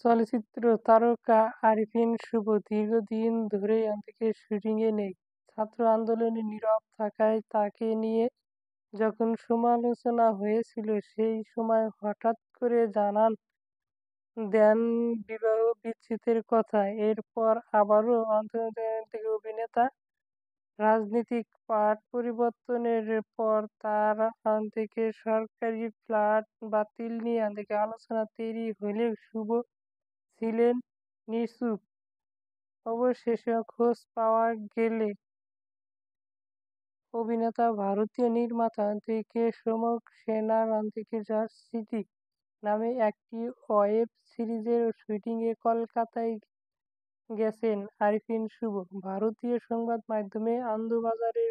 চলচ্চিত্র তারকা আরিফিন শুভ দীর্ঘদিন ধরেই শুটিংয়ে নেই। ছাত্র আন্দোলনে নীরব থাকায় তাকে নিয়ে যখন সমালোচনা হয়েছিল, সেই সময় হঠাৎ করে জানান দেন বিবাহ বিচ্ছেদের কথা। এরপর আবারও অভিনেতা। রাজনৈতিক পাট পরিবর্তনের পর তার সরকারি ফ্ল্যাট বাতিল নিয়ে আলোচনা তৈরি হলেও শুভ ছিলেন নিশ্চুপ। অবশেষে খোঁজ পাওয়া গেলে অভিনেতা ভারতীয় নির্মাতা সোমক সেনার জাস্ট সিটি নামে একটি ওয়েব সিরিজের শুটিংয়ে কলকাতায় গেছেন আরিফিন শুভ। ভারতীয় সংবাদ মাধ্যম আনন্দবাজারের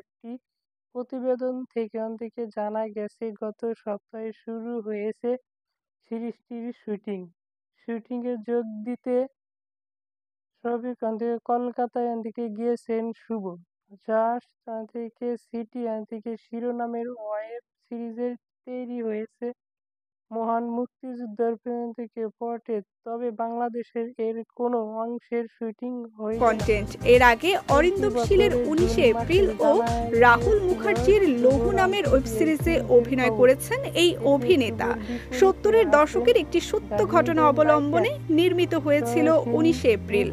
একটি প্রতিবেদন থেকে জানা গেছে, গত সপ্তাহে শুরু হয়েছে সিরিজটির শুটিংয়ে যোগ দিতে কলকাতায় গিয়েছেন শুভ। জাস্ট সিটি শিরোনামের ওয়েব সিরিজের তৈরি হয়েছে মহান মুক্তিযুদ্ধের পটে, তবে বাংলাদেশের এর কোনো অংশের শুটিং হয়নি। কন্টেন্ট এর আগে অরিন্দম শীলের 19 এপ্রিল ও রাহুল মুখার্জির লৌহ নামের ওয়েব সিরিজে অভিনয় করেছেন এই অভিনেতা। 70-এর দশকের একটি সত্য ঘটনা অবলম্বনে নির্মিত হয়েছিল 19 এপ্রিল।